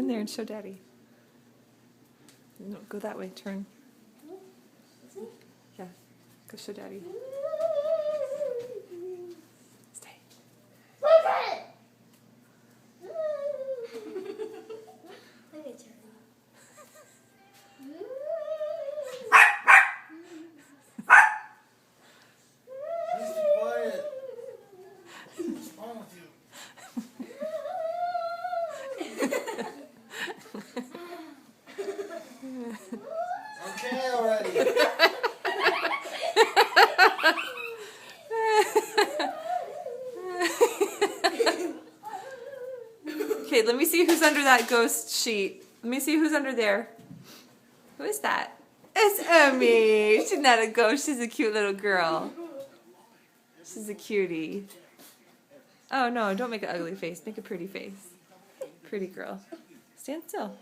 in there and show Daddy. No, go that way. Turn. Yeah. Go show Daddy. Stay. Look at it! Look at Charlie. Please be quiet. What's wrong with you? Okay already. Okay, let me see who's under that ghost sheet. Let me see who's under there. Who is that? It's Emmy. She's not a ghost. She's a cute little girl. She's a cutie. Oh no, don't make an ugly face. Make a pretty face. Pretty girl. Stand still.